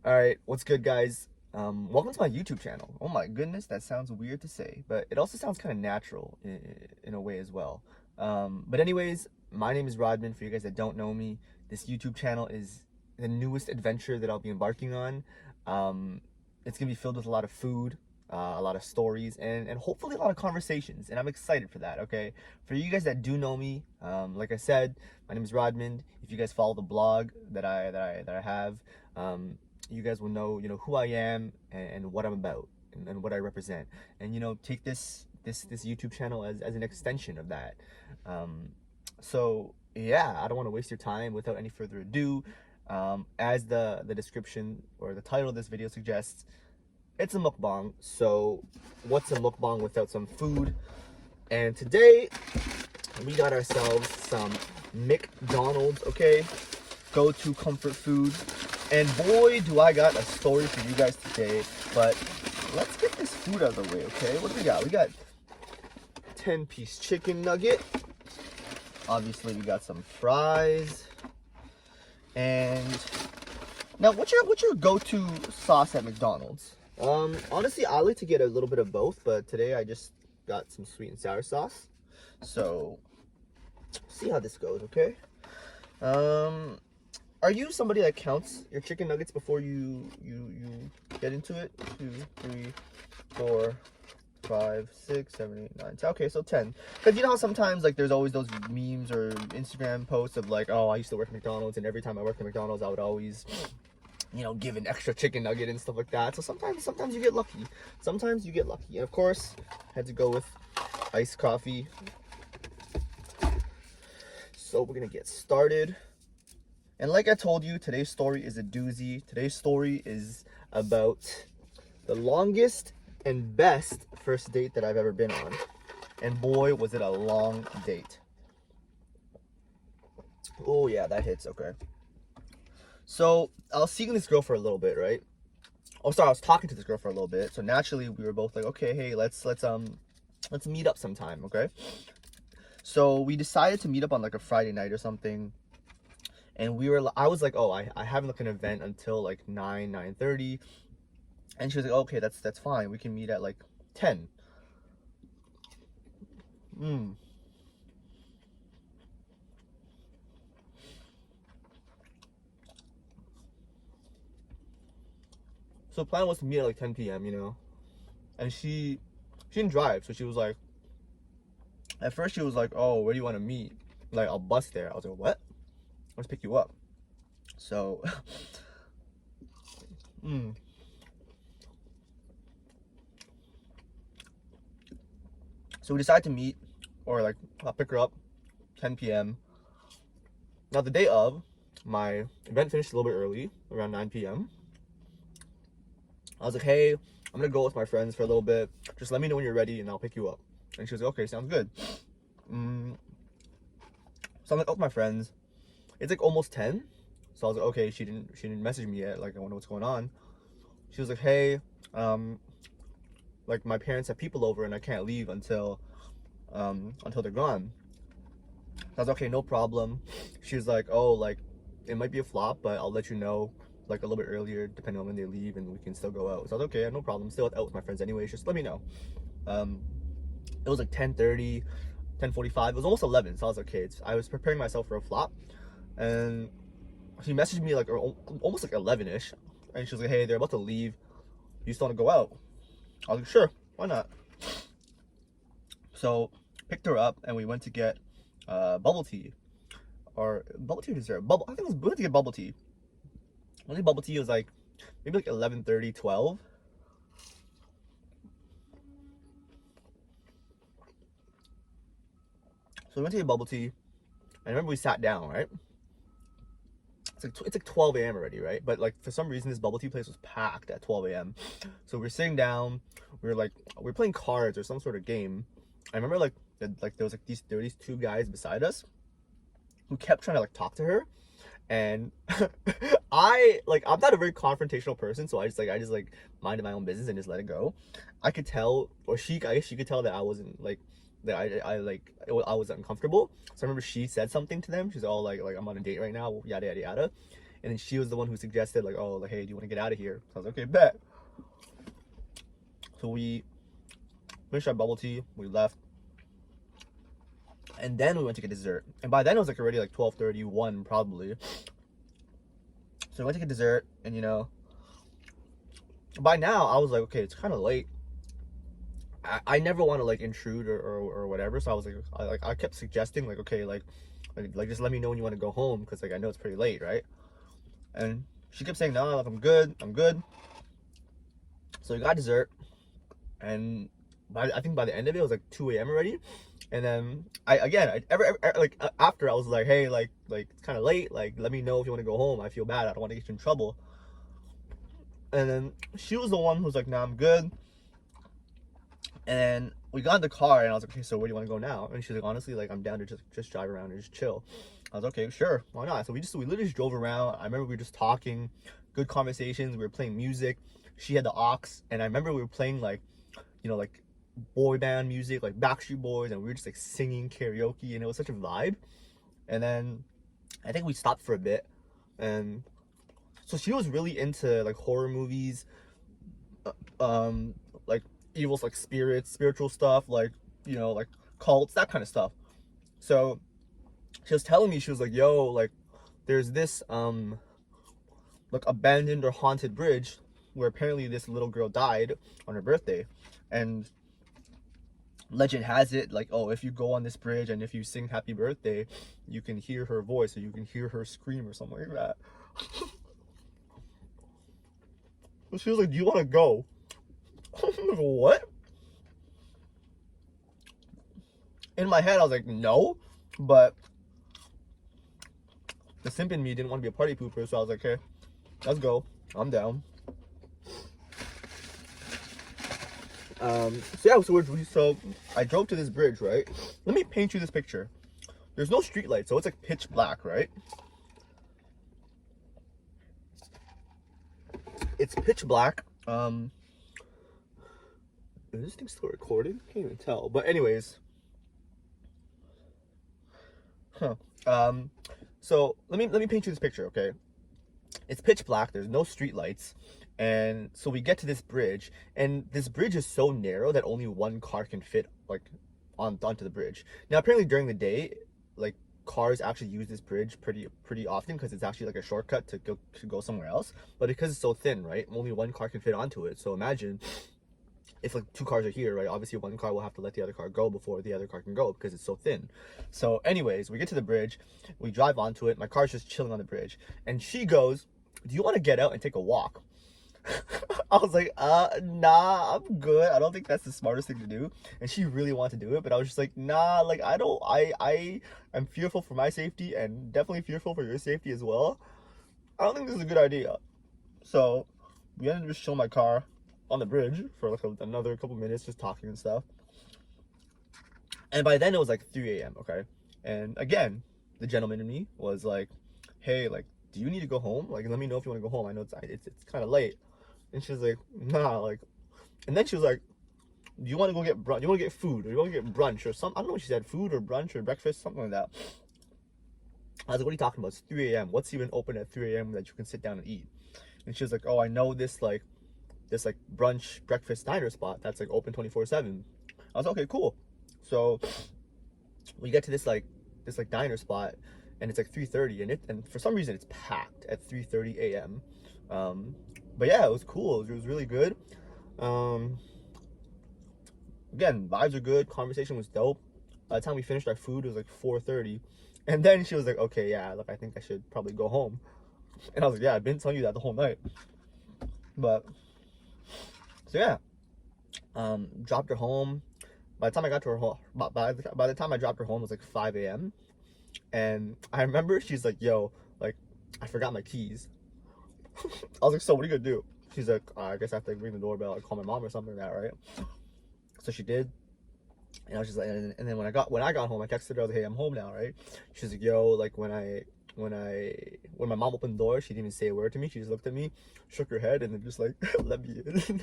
All right, what's good, guys? Welcome to my YouTube channel. Oh my goodness, that sounds weird to say, but it also sounds kind of natural in a way as well. But anyways, my name is Rodmond. For you guys that don't know me, this YouTube channel is the newest adventure that I'll be embarking on. Um, it's gonna be filled with a lot of food, a lot of stories, and hopefully a lot of conversations. And I'm excited for that. Okay, for you guys that do know me, like I said, my name is Rodmond. If you guys follow the blog that I have. You guys will know who I am and what I'm about and what I represent, and take this YouTube channel as an extension of that. um, so yeah, I don't want to waste your time. Without any further ado, as the description or the title of this video suggests, it's a mukbang. So what's a mukbang without some food? And today we got ourselves some McDonald's, okay? Go-to comfort food. And boy, do I got a story for you guys today. But let's get this food out of the way, okay? What do we got? We got 10-piece chicken nugget. Obviously, we got some fries. And now, what's your go-to sauce at McDonald's? Honestly, I like to get a little bit of both, but today I just got some sweet and sour sauce. So, see how this goes, okay? Are you somebody that counts your chicken nuggets before you get into it? 2, 3, 4, 5, 6, 7, 8, 9, 10. Okay, so 10. Because you know how sometimes like there's always those memes or Instagram posts of like, oh, I used to work at McDonald's, and every time I worked at McDonald's, I would always give an extra chicken nugget and stuff like that. So sometimes you get lucky. Sometimes you get lucky. And of course, I had to go with iced coffee. So we're gonna get started. And like I told you, today's story is a doozy. Today's story is about the longest and best first date that I've ever been on. And boy, was it a long date. Oh yeah, that hits, okay. So I was seeing this girl for a little bit, right? Oh, sorry, I was talking to this girl for a little bit. So naturally we were both like, okay, hey, let's meet up sometime, okay? So we decided to meet up on like a Friday night or something. And I was like, oh, I have like an event until like 9:30. And she was like, okay, that's fine. We can meet at like 10. So the plan was to meet at like 10 p.m. And she didn't drive, so she was like, at first she was like, oh, where do you want to meet? Like, I'll bus there. I was like, what? Let's pick you up. So so we decided to meet, or like I'll pick her up 10 p.m. Now the day of, my event finished a little bit early, around 9 p.m. I was like, hey, I'm gonna go with my friends for a little bit. Just let me know when you're ready and I'll pick you up. And she was like, okay, sounds good. So I'm like, oh, with my friends. It's like almost 10. So I was like, okay, she didn't message me yet. Like, I wonder what's going on. She was like, hey, like my parents have people over and I can't leave until they're gone. So I was like, okay, no problem. She was like, oh, like it might be a flop, but I'll let you know like a little bit earlier depending on when they leave, and we can still go out. So I was like, okay, no problem. Still out with my friends anyways, just let me know. It was like 10:30, 10:45. It was almost 11. So I was like, okay, I was preparing myself for a flop. And she messaged me like almost like 11ish, and she was like, hey, they're about to leave, you still want to go out? I was like, sure, why not? So picked her up and we went to get bubble tea, or bubble tea or dessert. I think we went to get bubble tea. Only bubble tea was like maybe like 11:30, 12. So we went to get bubble tea. I remember we sat down, right? It's like 12 a.m. already, right? But like for some reason this bubble tea place was packed at 12 a.m. So we're sitting down, we were playing cards or some sort of game. I remember like there was these two guys beside us who kept trying to like talk to her, and I'm not a very confrontational person, so I just minded my own business and just let it go. I could tell, or I guess she could tell that I wasn't like that I was uncomfortable. So I remember she said something to them. She's all like I'm on a date right now, yada yada yada. And then she was the one who suggested like, oh, like, hey, do you want to get out of here? So I was like, okay, bet. So we finished our bubble tea, we left, and then we went to get dessert. And by then it was like already like 12:31 probably. So we went to get dessert, and you know, by now I was like, okay, it's kind of late. I never want to like intrude or whatever, so I was like, I kept suggesting like, okay, like just let me know when you want to go home, because like I know it's pretty late, right? And she kept saying, no, like, I'm good. So we got dessert, and I think by the end of it, it was like 2 a.m. already. And then after I was like, hey, like it's kind of late, like let me know if you want to go home. I feel bad, I don't want to get you in trouble. And then she was the one who was like, nah, I'm good. And we got in the car, and I was like, okay, so where do you want to go now? And she's like, honestly, like I'm down to just drive around and just chill. I was like, okay, sure, why not? So we literally just drove around. I remember we were just talking, good conversations. We were playing music. She had the aux, and I remember we were playing like, you know, like boy band music, like Backstreet Boys, and we were just like singing karaoke, and it was such a vibe. And then I think we stopped for a bit, and so she was really into like horror movies, like evils, like spirits, spiritual stuff, like, you know, like cults, that kind of stuff. So she was telling me, she was like, yo, like there's this like abandoned or haunted bridge where apparently this little girl died on her birthday, and legend has it, like, oh, if you go on this bridge and if you sing happy birthday, you can hear her voice, or you can hear her scream, or something like that. She was like, do you want to go? I'm like, what? In my head I was like, no, but the simp in me didn't want to be a party pooper, so I was like, okay, let's go, I'm down. So I drove to this bridge, right? Let me paint you this picture. There's no street light, so it's like pitch black, right? It's pitch black. Is this thing still recording? Can't even tell. But anyways, so let me paint you this picture, okay? It's pitch black. There's no street lights. And so we get to this bridge, and this bridge is so narrow that only one car can fit like onto the bridge. Now apparently during the day, like cars actually use this bridge pretty often, because it's actually like a shortcut to go somewhere else. But because it's so thin, right, only one car can fit onto it. So imagine if like two cars are here, right, obviously one car will have to let the other car go before the other car can go, because it's so thin. So anyways, we get to the bridge, we drive onto it, my car's just chilling on the bridge, and she goes, do you want to get out and take a walk? I was like, nah, I'm good. I don't think that's the smartest thing to do. And she really wanted to do it, but I was just like, nah, like I'm fearful for my safety, and definitely fearful for your safety as well. I don't think this is a good idea. So we ended up just chilling my car on the bridge for like another couple minutes, just talking and stuff. And by then it was like 3 a.m. okay? And again, the gentleman in me was like, hey, like, do you need to go home? Like, let me know if you want to go home. I know it's kind of late. And she was like, nah, like, and then she was like, do you want to go get brunch? Do you want to get food, or do you want to get brunch or something? I don't know what she said, food or brunch or breakfast, something like that. I was like, what are you talking about? It's 3 a.m. What's even open at 3 a.m. that you can sit down and eat? And she was like, oh, I know this brunch breakfast diner spot that's like open 24/7. I was like, okay, cool. So we get to this diner spot, and it's like 3:30, and for some reason it's packed at 3:30 a.m. But yeah, it was cool. It was really good. Again, vibes are good. Conversation was dope. By the time we finished our food, it was like 4:30, and then she was like, okay, yeah, look, I think I should probably go home. And I was like, yeah, I've been telling you that the whole night. But so yeah, dropped her home. By the time I got to her home, by the time I dropped her home, it was like 5 a.m. And I remember she's like, yo, like, I forgot my keys. I was like, so what are you gonna do? She's like, I guess I have to ring the doorbell or call my mom or something like that, right? So she did. And I was just like, and then when I got home, I texted her, I was like, hey, I'm home now, right? She's like, yo, like when my mom opened the door, she didn't even say a word to me. She just looked at me, shook her head, and then just like let me in.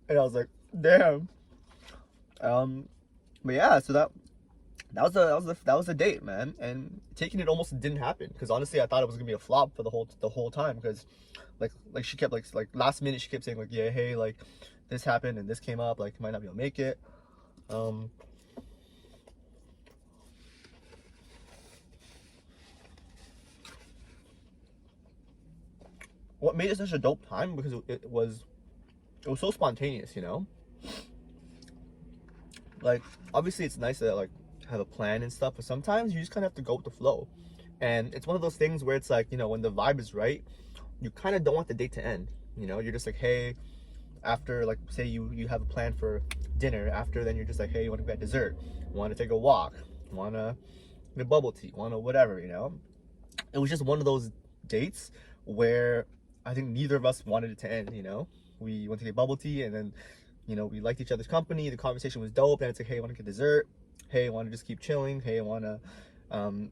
And I was like, damn. But yeah, so that was the date, man. And taking it almost didn't happen because honestly, I thought it was gonna be a flop for the whole time because like she kept like last minute she kept saying like, yeah, hey, like this happened and this came up, like you might not be able to make it. What made it such a dope time because it was so spontaneous, you know. Like obviously it's nice to like have a plan and stuff, but sometimes you just kind of have to go with the flow. And it's one of those things where it's like, you know, when the vibe is right, you kind of don't want the date to end. You know, you're just like, hey, after like say you have a plan for dinner, after then you're just like, hey, you want to get dessert, want to take a walk, want to get bubble tea, want to whatever, you know. It was just one of those dates where I think neither of us wanted it to end, you know. We went to get bubble tea and then, you know, we liked each other's company, the conversation was dope, and it's like, hey, I want to get dessert, hey, I want to just keep chilling, hey, I want to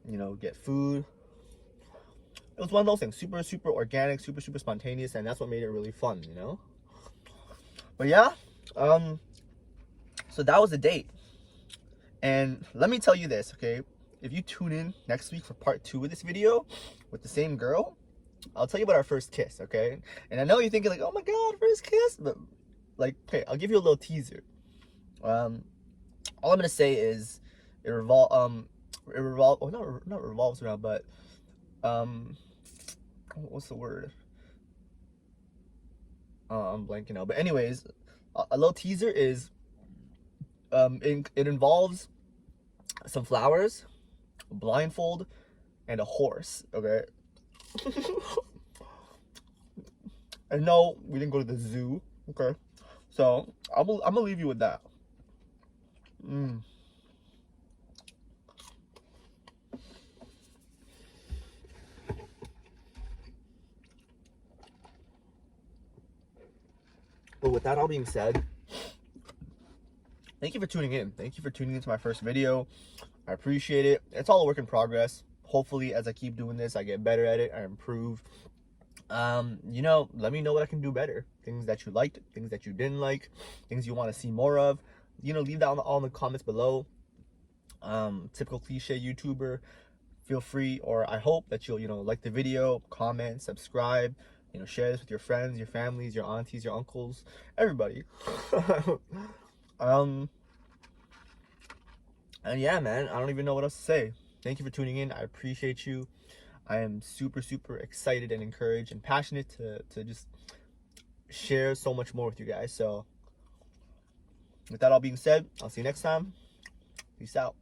you know, get food. It was one of those things, super super organic, super super spontaneous, and that's what made it really fun, you know. But yeah, so that was the date. And let me tell you this, okay, if you tune in next week for part 2 of this video with the same girl, I'll tell you about our first kiss, okay? And I know you're thinking like, oh my god, first kiss, but like, okay, I'll give you a little teaser. All I'm gonna say is it not revolves around, but what's the word? I'm blanking out. But anyways, a little teaser is it involves some flowers, a blindfold, and a horse. Okay. And no, we didn't go to the zoo. Okay. So I'm gonna leave you with that. But with that all being said, thank you for tuning in. Thank you for tuning into my first video. I appreciate it. It's all a work in progress. Hopefully, as I keep doing this, I get better at it. I improve. You know, let me know what I can do better. Things that you liked, things that you didn't like, things you want to see more of. You know, leave that all in the comments below. Typical cliche YouTuber. Feel free, or I hope that you'll, you know, like the video, comment, subscribe, you know, share this with your friends, your families, your aunties, your uncles, everybody. And yeah, man, I don't even know what else to say. Thank you for tuning in. I appreciate you. I am super super excited and encouraged and passionate to just share so much more with you guys. So with that all being said, I'll see you next time. Peace out.